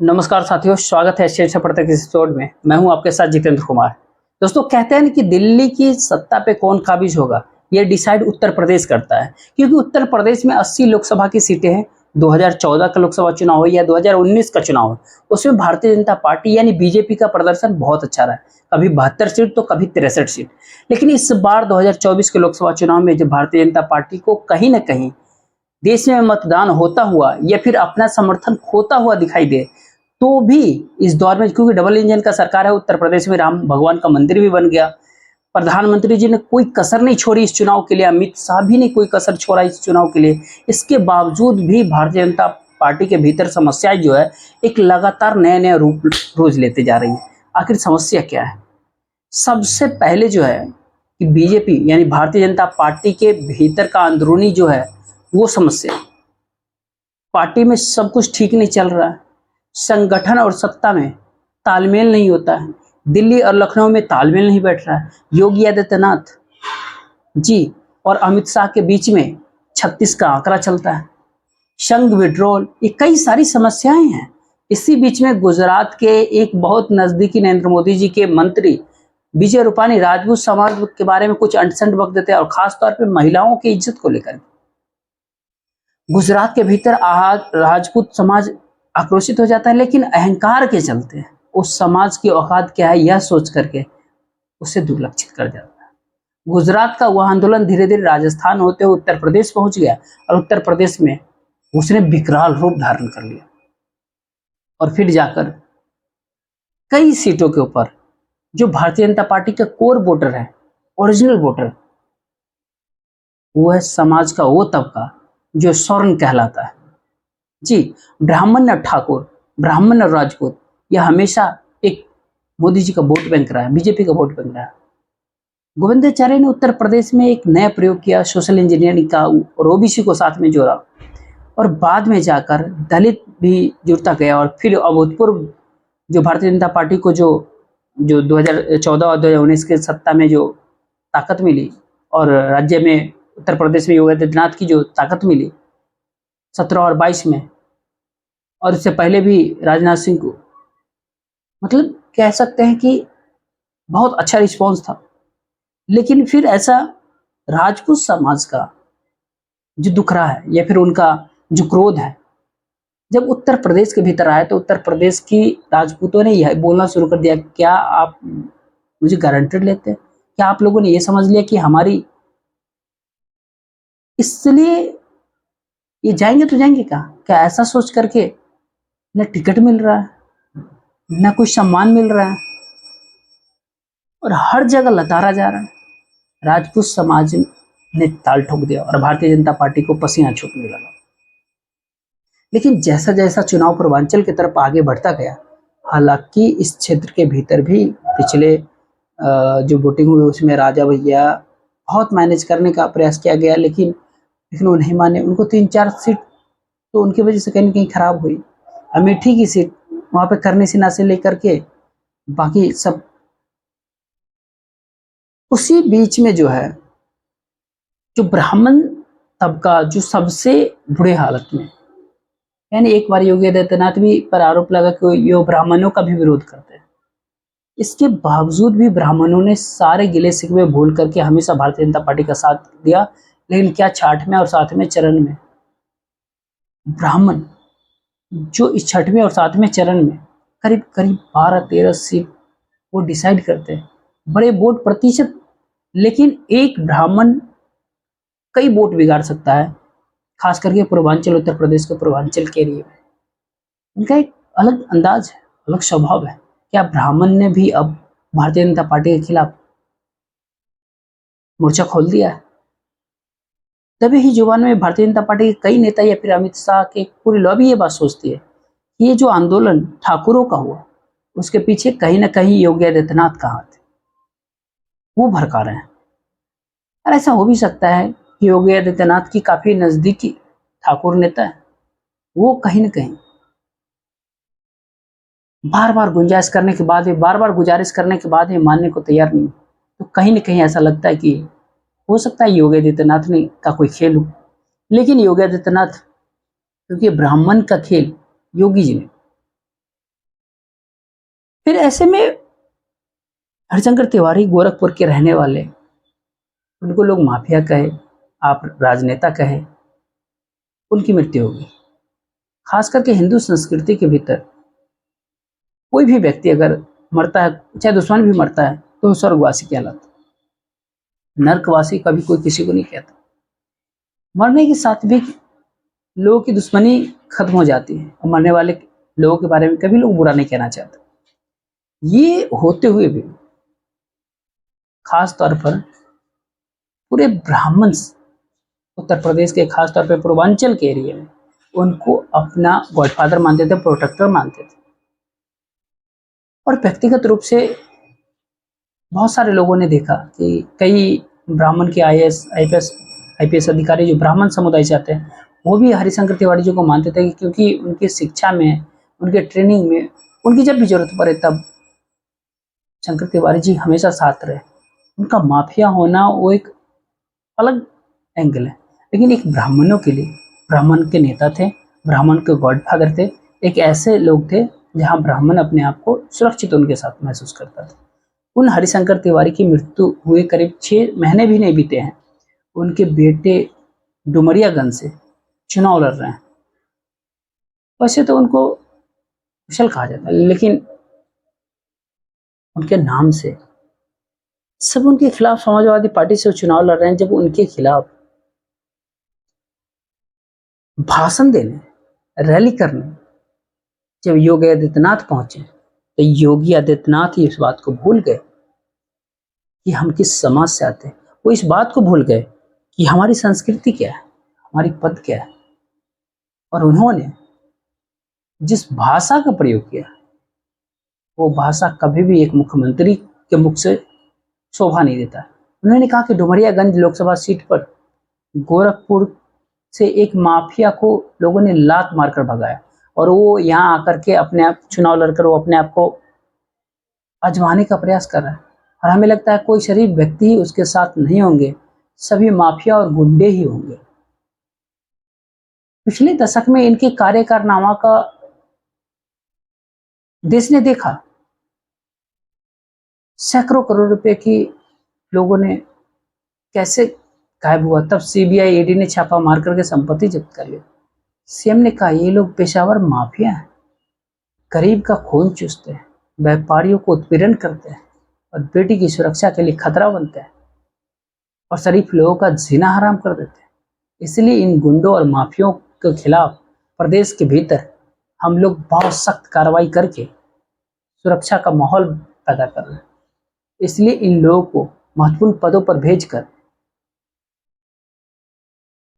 नमस्कार साथियों, स्वागत है शीर्ष पर तक इस एपिसोड में। मैं हूं आपके साथ जितेंद्र कुमार। दोस्तों, कहते हैं कि दिल्ली की सत्ता पे कौन काबिज होगा, ये डिसाइड उत्तर प्रदेश करता है। क्योंकि उत्तर प्रदेश में 80 लोकसभा की सीटें हैं। 2014 का लोकसभा चुनाव हो या 2019 का चुनाव हो, उसमें भारतीय जनता पार्टी यानी बीजेपी का प्रदर्शन बहुत अच्छा रहा है। कभी 72 सीट तो कभी 63 सीट। लेकिन इस बार 2024 के लोकसभा चुनाव में जब भारतीय जनता पार्टी को कहीं ना कहीं देश में मतदान होता हुआ या फिर अपना समर्थन खोता हुआ दिखाई दे, तो भी इस दौर में, क्योंकि डबल इंजन का सरकार है, उत्तर प्रदेश में राम भगवान का मंदिर भी बन गया। प्रधानमंत्री जी ने कोई कसर नहीं छोड़ी इस चुनाव के लिए, अमित शाह भी ने कोई कसर छोड़ा इस चुनाव के लिए। इसके बावजूद भी भारतीय जनता पार्टी के भीतर समस्याएं जो है एक लगातार नए नए रूप रोज लेते जा रही है। आखिर समस्या क्या है? सबसे पहले जो है कि बीजेपी यानी भारतीय जनता पार्टी के भीतर का अंदरूनी जो है वो समस्या। पार्टी में सब कुछ ठीक नहीं चल रहा है। संगठन और सत्ता में तालमेल नहीं होता है। दिल्ली और लखनऊ में तालमेल नहीं बैठ रहा है। योगी आदित्यनाथ जी और अमित शाह के बीच में 36 का आंकड़ा चलता है। संघ विड्रॉल, ये कई सारी समस्याएं हैं। इसी बीच में गुजरात के एक बहुत नजदीकी नरेंद्र मोदी जी के मंत्री विजय रूपानी राजपूत समाज के बारे में कुछ अंटशंट वक्त देते हैं, और खासतौर पर महिलाओं की इज्जत को लेकर। गुजरात के भीतर राजपूत समाज आक्रोशित हो जाता है, लेकिन अहंकार के चलते उस समाज की औकात क्या है यह सोच करके उसे दुर्लक्षित कर जाता है। गुजरात का वह आंदोलन धीरे धीरे राजस्थान होते हुए उत्तर प्रदेश पहुंच गया, और उत्तर प्रदेश में उसने विकराल रूप धारण कर लिया। और फिर जाकर कई सीटों के ऊपर जो भारतीय जनता पार्टी का कोर वोटर है, ओरिजिनल वोटर, वो है समाज का वो तबका जो स्वर्ण कहलाता है। जी, ब्राह्मण और ठाकुर, ब्राह्मण और राजपूत, यह हमेशा एक मोदी जी का वोट बैंक रहा है, बीजेपी का वोट बैंक रहा है। गोविंदाचार्य ने उत्तर प्रदेश में एक नया प्रयोग किया सोशल इंजीनियरिंग का, और ओबीसी को साथ में जोड़ा, और बाद में जाकर दलित भी जुड़ता गया। और फिर अभूतपूर्व जो भारतीय जनता पार्टी को जो जो 2014 और 2019 के सत्ता में जो ताकत मिली, और राज्य में उत्तर प्रदेश में योगी आदित्यनाथ की जो ताकत मिली 17 और 22 में, और इससे पहले भी राजनाथ सिंह को, मतलब कह सकते हैं कि बहुत अच्छा रिस्पॉन्स था। लेकिन फिर ऐसा राजपूत समाज का जो दुख रहा है या फिर उनका जो क्रोध है, जब उत्तर प्रदेश के भीतर आया तो उत्तर प्रदेश की राजपूतों ने यह बोलना शुरू कर दिया, क्या आप मुझे गारंटेड लेते हैं? क्या आप लोगों ने यह समझ लिया कि हमारी, इसलिए ये जाएंगे तो जाएंगे क्या ऐसा सोच करके न टिकट मिल रहा है, न कोई सम्मान मिल रहा है, और हर जगह लताड़ा जा रहा है। राजपूत समाज ने ताल ठोक दिया और भारतीय जनता पार्टी को पसीना छूटने लगा। लेकिन जैसा जैसा चुनाव पूर्वांचल की तरफ आगे बढ़ता गया, हालांकि इस क्षेत्र के भीतर भी पिछले जो वोटिंग हुई उसमें राजा भैया बहुत मैनेज करने का प्रयास किया गया, लेकिन वो नहीं माने। उनको 3-4 सीट तो उनकी वजह से कहीं ना कहीं खराब हुई। अमेठी की सीट वहां पे करने सिन्हा से लेकर के बाकी सब। उसी बीच में जो है जो ब्राह्मण तबका जो सबसे बुरे हालत में, यानी एक बार योगी आदित्यनाथ भी पर आरोप लगा कि ये ब्राह्मणों का भी विरोध करते हैं। इसके बावजूद भी ब्राह्मणों ने सारे गिले शिकवे भूल करके हमेशा भारतीय जनता पार्टी का साथ दिया। लेकिन क्या 6वें और 7वें चरण में ब्राह्मण जो इस 6वें और 7वें चरण में करीब करीब 12-13 सीट वो डिसाइड करते हैं, बड़े वोट प्रतिशत। लेकिन एक ब्राह्मण कई वोट बिगाड़ सकता है, खास करके पूर्वांचल, उत्तर प्रदेश के पूर्वांचल के एरिया में। उनका एक अलग अंदाज है, अलग स्वभाव है। क्या ब्राह्मण ने भी अब भारतीय जनता पार्टी के खिलाफ मोर्चा खोल दिया है? तभी ही जुबान में भारतीय जनता पार्टी के कई नेता या फिर अमित शाह के पूरी लॉबी ये बात सोचती है कि ये जो आंदोलन ठाकुरों का हुआ, उसके पीछे कहीं ना कहीं योगी आदित्यनाथ का हाथ है, वो भड़का रहे हैं। और ऐसा हो भी सकता है कि योगी आदित्यनाथ की काफी नजदीकी ठाकुर नेता है, वो कहीं ना कहीं बार बार गुंजाइश करने के बाद भी, बार बार गुजारिश करने के बाद भी मानने को तैयार नहीं। तो कहीं ना कहीं ऐसा लगता है कि हो सकता है योगी आदित्यनाथ ने का कोई खेल हो। लेकिन योगी आदित्यनाथ, क्योंकि ब्राह्मण का खेल योगी जी ने फिर ऐसे में हरिशंकर तिवारी गोरखपुर के रहने वाले, उनको लोग माफिया कहे, आप राजनेता कहे, उनकी मृत्यु होगी। खास करके हिंदू संस्कृति के भीतर कोई भी व्यक्ति अगर मरता है, चाहे दुश्मन भी मरता है, तो वो स्वर्गवासी कहलाता है। नरकवासी कभी कोई किसी को नहीं कहता। मरने के साथ भी लोगों की दुश्मनी खत्म हो जाती है और मरने वाले लोगों के बारे में कभी लोग बुरा नहीं कहना चाहते। ये होते हुए भी खास तौर पर पूरे ब्राह्मण उत्तर प्रदेश के, खास तौर पर पूर्वांचल के एरिया में उनको अपना गॉडफादर मानते थे, प्रोटेक्टर मानते थे। और व्यक्तिगत रूप से बहुत सारे लोगों ने देखा कि कई ब्राह्मण के आईपीएस अधिकारी जो ब्राह्मण समुदाय से आते हैं, वो भी हरिशंकर तिवारी जी को मानते थे, क्योंकि उनकी शिक्षा में, उनके ट्रेनिंग में, उनकी जब भी जरूरत पड़े तब शंकर तिवारी जी हमेशा साथ रहे। उनका माफिया होना वो एक अलग एंगल है, लेकिन एक ब्राह्मणों के लिए, ब्राह्मण के नेता थे, ब्राह्मण के गॉडफादर थे, एक ऐसे लोग थे जहां ब्राह्मण अपने आप को सुरक्षित उनके साथ महसूस करता था। उन हरिशंकर तिवारी की मृत्यु हुए करीब 6 महीने भी नहीं बीते हैं, उनके बेटे डुमरियागंज से चुनाव लड़ रहे हैं। वैसे तो उनको कुशल कहा जाता है, लेकिन उनके नाम से सब उनके खिलाफ, समाजवादी पार्टी से चुनाव लड़ रहे हैं। जब उनके खिलाफ भाषण देने, रैली करने जब योगी आदित्यनाथ पहुंचे, तो योगी आदित्यनाथ इस बात को भूल गए कि हम किस समाज से आते हैं। वो इस बात को भूल गए कि हमारी संस्कृति क्या है, हमारी पद क्या है। और उन्होंने जिस भाषा का प्रयोग किया, वो भाषा कभी भी एक मुख्यमंत्री के मुख से शोभा नहीं देता। उन्होंने कहा कि डुमरियागंज लोकसभा सीट पर गोरखपुर से एक माफिया को लोगों ने लात मारकर भगाया, और वो यहाँ आकर के अपने आप चुनाव लड़कर वो अपने आप को आजमाने का प्रयास कर रहा है। और हमें लगता है कोई शरीफ व्यक्ति ही उसके साथ नहीं होंगे, सभी माफिया और गुंडे ही होंगे। पिछले दशक में इनके कार्य कारनामा का देश ने देखा। सैकड़ों करोड़ रुपए की लोगों ने कैसे गायब हुआ, तब सीबीआई ईडी ने छापा मार करके संपत्ति जब्त कर ली। सीएम ने कहा ये लोग पेशावर माफिया हैं, गरीब का खून चूसते हैं, व्यापारियों को उत्पीड़न करते हैं और बेटी की सुरक्षा के लिए खतरा बनते हैं और शरीफ लोगों का जीना हराम कर देते हैं। इसलिए इन गुंडों और माफियों के खिलाफ प्रदेश के भीतर हम लोग बहुत सख्त कार्रवाई करके सुरक्षा का माहौल पैदा कर रहे हैं। इसलिए इन लोगों को महत्वपूर्ण पदों पर भेजकर